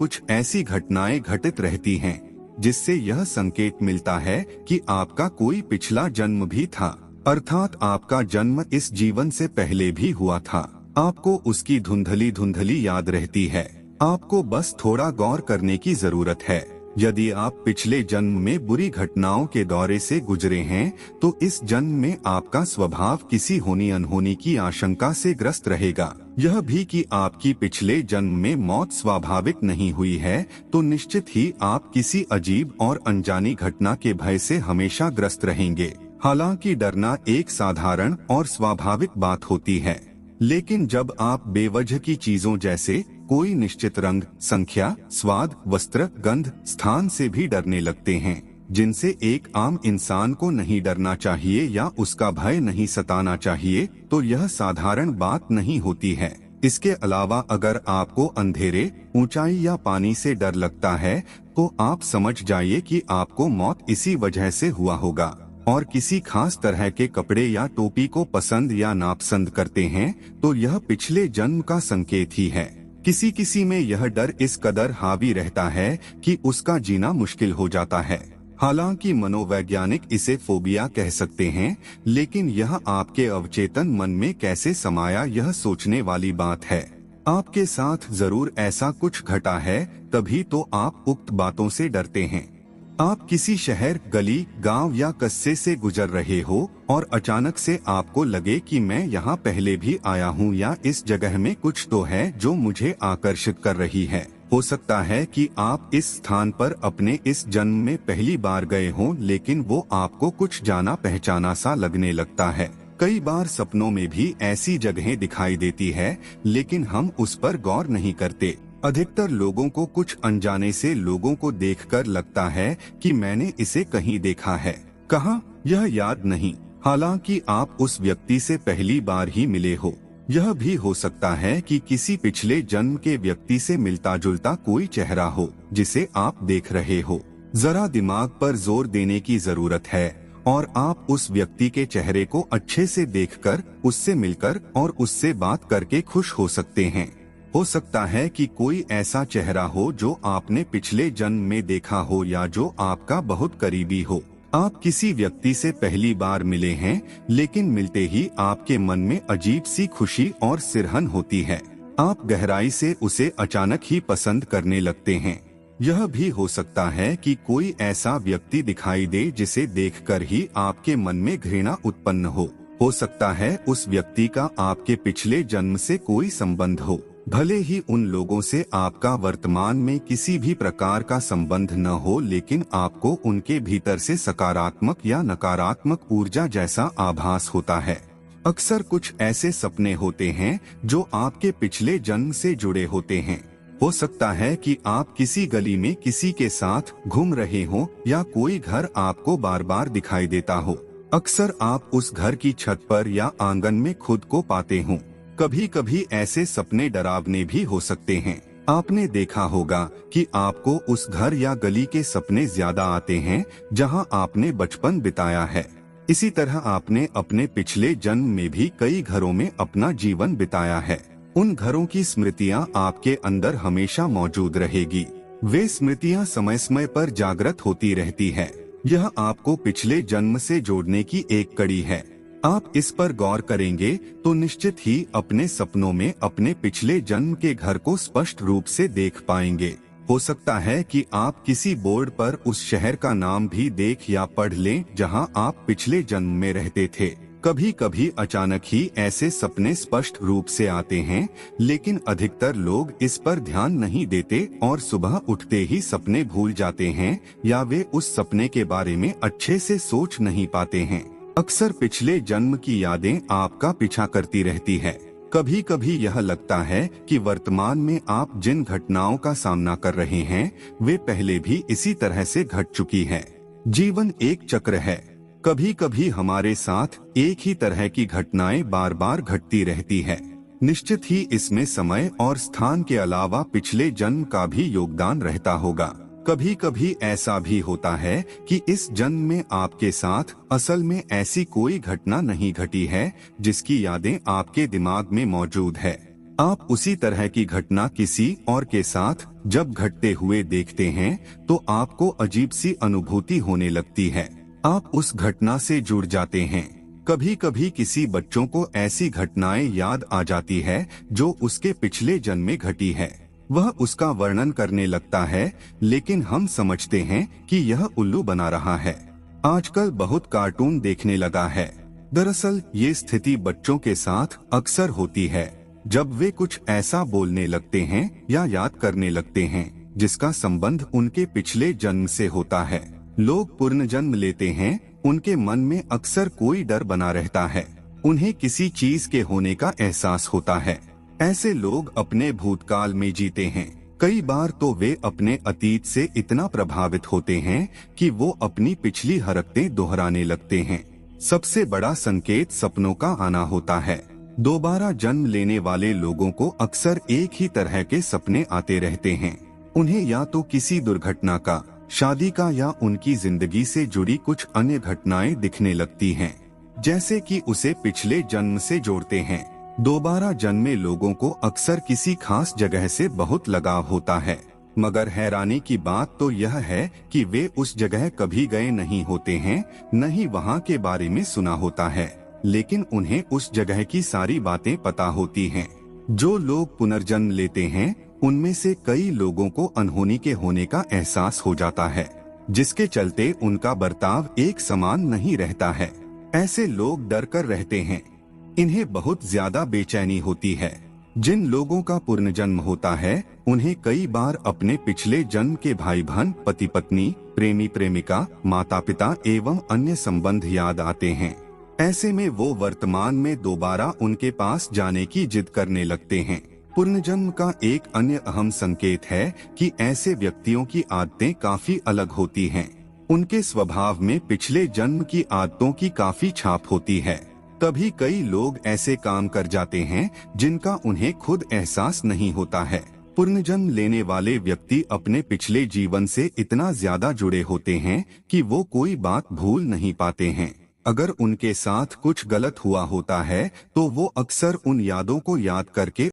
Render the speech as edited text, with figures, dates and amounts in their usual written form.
कुछ ऐसी घटनाएं घटित रहती हैं जिससे यह संकेत मिलता है कि आपका कोई पिछला जन्म भी था, अर्थात आपका जन्म इस जीवन से पहले भी हुआ था। आपको उसकी धुंधली धुंधली याद रहती है। आपको बस थोड़ा गौर करने की जरूरत है। यदि आप पिछले जन्म में बुरी घटनाओं के दौरे से गुजरे हैं, तो इस जन्म में आपका स्वभाव किसी होनी अनहोनी की आशंका से ग्रस्त रहेगा। यह भी कि आपकी पिछले जन्म में मौत स्वाभाविक नहीं हुई है, तो निश्चित ही आप किसी अजीब और अनजानी घटना के भय से हमेशा ग्रस्त रहेंगे। हालांकि डरना एक साधारण और स्वाभाविक बात होती है, लेकिन जब आप बेवजह की चीजों जैसे कोई निश्चित रंग, संख्या, स्वाद, वस्त्र, गंध, स्थान से भी डरने लगते हैं, जिनसे एक आम इंसान को नहीं डरना चाहिए या उसका भय नहीं सताना चाहिए, तो यह साधारण बात नहीं होती है। इसके अलावा अगर आपको अंधेरे, ऊंचाई या पानी से डर लगता है, तो आप समझ जाइए कि आपको मौत इसी वजह से हुआ होगा। और किसी खास तरह के कपड़े या टोपी को पसंद या नापसंद करते हैं, तो यह पिछले जन्म का संकेत ही है। किसी किसी में यह डर इस कदर हावी रहता है कि उसका जीना मुश्किल हो जाता है। हालांकि मनोवैज्ञानिक इसे फोबिया कह सकते हैं, लेकिन यह आपके अवचेतन मन में कैसे समाया, यह सोचने वाली बात है। आपके साथ जरूर ऐसा कुछ घटा है, तभी तो आप उक्त बातों से डरते हैं। आप किसी शहर, गली, गांव या कस्बे से गुजर रहे हो और अचानक से आपको लगे कि मैं यहाँ पहले भी आया हूँ या इस जगह में कुछ तो है जो मुझे आकर्षित कर रही है। हो सकता है कि आप इस स्थान पर अपने इस जन्म में पहली बार गए हों, लेकिन वो आपको कुछ जाना पहचाना सा लगने लगता है। कई बार सपनों में भी ऐसी जगहें दिखाई देती है, लेकिन हम उस पर गौर नहीं करते। अधिकतर लोगों को कुछ अनजाने से लोगों को देखकर लगता है कि मैंने इसे कहीं देखा है, कहाँ, यह याद नहीं, हालांकि आप उस व्यक्ति से पहली बार ही मिले हो। यह भी हो सकता है कि किसी पिछले जन्म के व्यक्ति से मिलता जुलता कोई चेहरा हो जिसे आप देख रहे हो। जरा दिमाग पर जोर देने की जरूरत है और आप उस व्यक्ति के चेहरे को अच्छे से देखकर, उससे मिलकर और उससे बात करके खुश हो सकते हैं। हो सकता है कि कोई ऐसा चेहरा हो जो आपने पिछले जन्म में देखा हो या जो आपका बहुत करीबी हो। आप किसी व्यक्ति से पहली बार मिले हैं, लेकिन मिलते ही आपके मन में अजीब सी खुशी और सिरहन होती है। आप गहराई से उसे अचानक ही पसंद करने लगते हैं। यह भी हो सकता है कि कोई ऐसा व्यक्ति दिखाई दे जिसे देखकर ही आपके मन में घृणा उत्पन्न हो सकता है उस व्यक्ति का आपके पिछले जन्म से कोई संबंध हो। भले ही उन लोगों से आपका वर्तमान में किसी भी प्रकार का संबंध न हो, लेकिन आपको उनके भीतर से सकारात्मक या नकारात्मक ऊर्जा जैसा आभास होता है। अक्सर कुछ ऐसे सपने होते हैं जो आपके पिछले जन्म से जुड़े होते हैं। हो सकता है कि आप किसी गली में किसी के साथ घूम रहे हो या कोई घर आपको बार बार दिखाई देता हो। अक्सर आप उस घर की छत पर या आंगन में खुद को पाते हो। कभी कभी ऐसे सपने डरावने भी हो सकते हैं। आपने देखा होगा कि आपको उस घर या गली के सपने ज्यादा आते हैं जहां आपने बचपन बिताया है। इसी तरह आपने अपने पिछले जन्म में भी कई घरों में अपना जीवन बिताया है। उन घरों की स्मृतियां आपके अंदर हमेशा मौजूद रहेगी। वे स्मृतियां समय समय पर जागृत होती रहती है। यह आपको पिछले जन्म से जोड़ने की एक कड़ी है। आप इस पर गौर करेंगे तो निश्चित ही अपने सपनों में अपने पिछले जन्म के घर को स्पष्ट रूप से देख पाएंगे। हो सकता है कि आप किसी बोर्ड पर उस शहर का नाम भी देख या पढ़ लें जहां आप पिछले जन्म में रहते थे। कभी कभी अचानक ही ऐसे सपने स्पष्ट रूप से आते हैं, लेकिन अधिकतर लोग इस पर ध्यान नहीं देते और सुबह उठते ही सपने भूल जाते हैं या वे उस सपने के बारे में अच्छे से सोच नहीं पाते हैं। अक्सर पिछले जन्म की यादें आपका पीछा करती रहती है। कभी कभी यह लगता है कि वर्तमान में आप जिन घटनाओं का सामना कर रहे हैं वे पहले भी इसी तरह से घट चुकी है। जीवन एक चक्र है। कभी कभी हमारे साथ एक ही तरह की घटनाएं बार बार घटती रहती है। निश्चित ही इसमें समय और स्थान के अलावा पिछले जन्म का भी योगदान रहता होगा। कभी कभी ऐसा भी होता है कि इस जन्म में आपके साथ असल में ऐसी कोई घटना नहीं घटी है जिसकी यादें आपके दिमाग में मौजूद है। आप उसी तरह की घटना किसी और के साथ जब घटते हुए देखते हैं तो आपको अजीब सी अनुभूति होने लगती है। आप उस घटना से जुड़ जाते हैं। कभी कभी किसी बच्चों को ऐसी घटनाएं याद आ जाती है जो उसके पिछले जन्म में घटी है। वह उसका वर्णन करने लगता है, लेकिन हम समझते हैं कि यह उल्लू बना रहा है। आजकल बहुत कार्टून देखने लगा है। दरअसल ये स्थिति बच्चों के साथ अक्सर होती है जब वे कुछ ऐसा बोलने लगते हैं या याद करने लगते हैं जिसका संबंध उनके पिछले जन्म से होता है। लोग पुनर्जन्म लेते हैं, उनके मन में अक्सर कोई डर बना रहता है। उन्हें किसी चीज के होने का एहसास होता है। ऐसे लोग अपने भूतकाल में जीते हैं। कई बार तो वे अपने अतीत से इतना प्रभावित होते हैं कि वो अपनी पिछली हरकतें दोहराने लगते हैं। सबसे बड़ा संकेत सपनों का आना होता है। दोबारा जन्म लेने वाले लोगों को अक्सर एक ही तरह के सपने आते रहते हैं। उन्हें या तो किसी दुर्घटना का, शादी का या उनकी जिंदगी से जुड़ी कुछ अन्य घटनाएं दिखने लगती हैं, जैसे कि उसे पिछले जन्म से जोड़ते हैं। दोबारा जन्मे लोगों को अक्सर किसी खास जगह से बहुत लगाव होता है, मगर हैरानी की बात तो यह है कि वे उस जगह कभी गए नहीं होते हैं, न ही वहाँ के बारे में सुना होता है, लेकिन उन्हें उस जगह की सारी बातें पता होती हैं। जो लोग पुनर्जन्म लेते हैं उनमें से कई लोगों को अनहोनी के होने का एहसास हो जाता है, जिसके चलते उनका बर्ताव एक समान नहीं रहता है। ऐसे लोग डर कर रहते हैं। इन्हें बहुत ज्यादा बेचैनी होती है। जिन लोगों का पुनर्जन्म होता है उन्हें कई बार अपने पिछले जन्म के भाई बहन, पति पत्नी, प्रेमी प्रेमिका, माता पिता एवं अन्य संबंध याद आते हैं। ऐसे में वो वर्तमान में दोबारा उनके पास जाने की जिद करने लगते हैं। पुनर्जन्म का एक अन्य अहम संकेत है कि ऐसे व्यक्तियों की आदतें काफी अलग होती हैं। उनके स्वभाव में पिछले जन्म की आदतों की काफी छाप होती है। तभी कई लोग ऐसे काम कर जाते हैं जिनका उन्हें खुद एहसास नहीं होता है। पुनर्जन्म लेने वाले व्यक्ति अपने पिछले जीवन से इतना ज्यादा जुड़े होते हैं कि वो कोई बात भूल नहीं पाते हैं। अगर उनके साथ कुछ गलत हुआ होता है तो वो अक्सर उन यादों को याद करके